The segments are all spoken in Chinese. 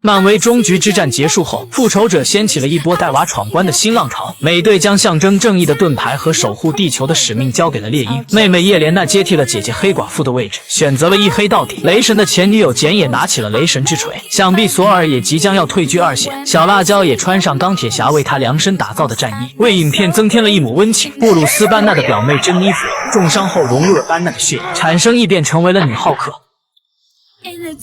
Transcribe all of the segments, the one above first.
漫威终局之战结束后，复仇者掀起了一波带娃闯关的新浪潮。美队将象征正义的盾牌和守护地球的使命交给了猎鹰，妹妹叶莲娜接替了姐姐黑寡妇的位置，选择了一黑到底。雷神的前女友简也拿起了雷神之锤，想必索尔也即将要退居二线。小辣椒也穿上钢铁侠为他量身打造的战衣，为影片增添了一抹温情。布鲁斯班纳的表妹珍妮弗重伤后融入了班纳的血液，产生异变，成为了女浩克。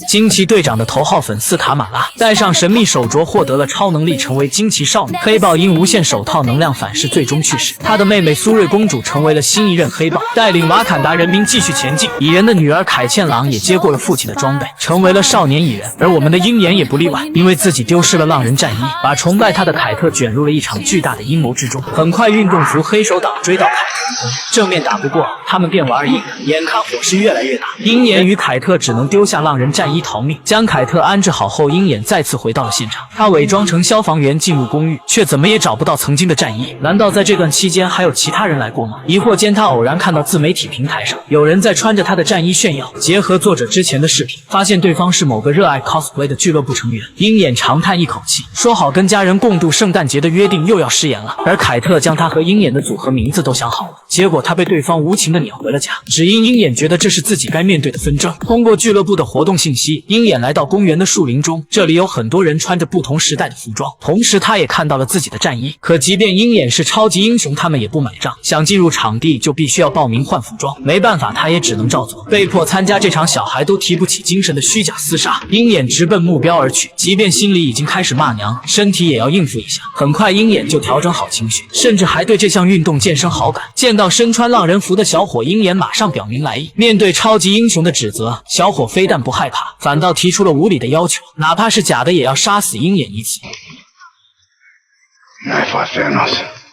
惊奇队长的头号粉丝卡马拉戴上神秘手镯，获得了超能力，成为惊奇少女。黑豹因无限手套能量反噬最终去世，她的妹妹苏瑞公主成为了新一任黑豹，带领瓦坎达人民继续前进。蚁人的女儿凯茜朗也接过了父亲的装备，成为了少年蚁人。而我们的鹰眼也不例外，因为自己丢失了浪人战衣，把崇拜他的凯特卷入了一场巨大的阴谋之中。很快运动服黑手党追到凯特，正面打不过，他们便玩硬的，眼看火势越来越大，鹰眼与凯特只能丢下浪人战衣逃命。将凯特安置好后，鹰眼再次回到了现场，他伪装成消防员进入公寓，却怎么也找不到曾经的战衣。难道在这段期间还有其他人来过吗？疑惑间，他偶然看到自媒体平台上有人在穿着他的战衣炫耀，结合作者之前的视频，发现对方是某个热爱 cosplay 的俱乐部成员。鹰眼长叹一口气，说好跟家人共度圣诞节的约定又要食言了。而凯特将他和鹰眼的组合名字都想好了，结果他被对方无情的撵回了家，只因鹰眼觉得这是自己该面对的纷争。通过俱乐部的活动信息，鹰眼来到公园的树林中，这里有很多人穿着不同时代的服装，同时他也看到了自己的战衣。可即便鹰眼是超级英雄，他们也不买账，想进入场地就必须要报名换服装。没办法，他也只能照做，被迫参加这场小孩都提不起精神的虚假厮杀。鹰眼直奔目标而去，即便心里已经开始骂娘，身体也要应付一下。很快鹰眼就调整好情绪，甚至还对这项运动健身好感。见到身穿浪人服的小伙，鹰眼马上表明来意。面对超级英雄的指责，小伙非但不害怕，反倒提出了无理的要求，哪怕是假的也要杀死鹰眼一次。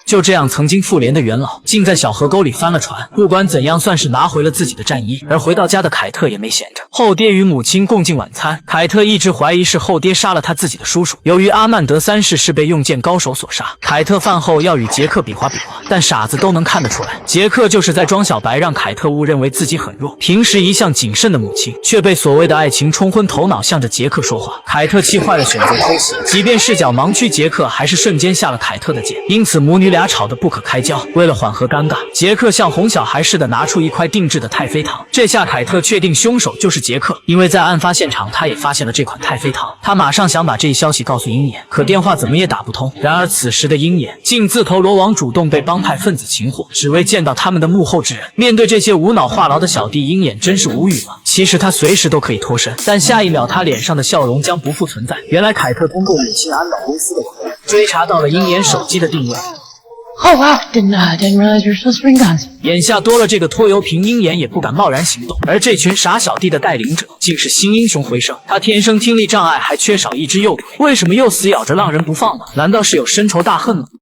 就这样，曾经复联的元老竟在小河沟里翻了船，不管怎样算是拿回了自己的战衣。而回到家的凯特也没闲着，后爹与母亲共进晚餐，凯特一直怀疑是后爹杀了他自己的叔叔。由于阿曼德三世是被用剑高手所杀，凯特饭后要与杰克比划比划，但傻子都能看得出来，杰克就是在装小白，让凯特误认为自己很弱。平时一向谨慎的母亲却被所谓的爱情冲昏头脑，向着杰克说话。凯特气坏了，选择偷袭，即便视角盲区，杰克还是瞬间下了凯特的剑，因此母女俩吵得不可开交。为了缓和尴尬，杰克像哄小孩似的拿出一块定制的太妃糖。这下凯特确定凶手就是杰克，因为在案发现场他也发现了这款太妃糖。他马上想把这一消息告诉鹰眼，可电话怎么也打不通。然而此时的鹰眼竟自投罗网，主动被帮派分子擒获，只为见到他们的幕后之人。面对这些无脑话痨的小弟，鹰眼真是无语了。其实他随时都可以脱身，但下一秒他脸上的笑容将不复存在。原来凯特通过母亲安保公司的网络追查到了鹰眼手机的定位。Oh wow, didn't realize you're supposed to bring guns. 眼下多了这个拖油瓶，鹰眼也不敢贸然行动。而这群傻小弟的带领者竟是新英雄回生，他天生听力障碍，还缺少一只右腿，为什么又死咬着浪人不放呢？难道是有深仇大恨吗？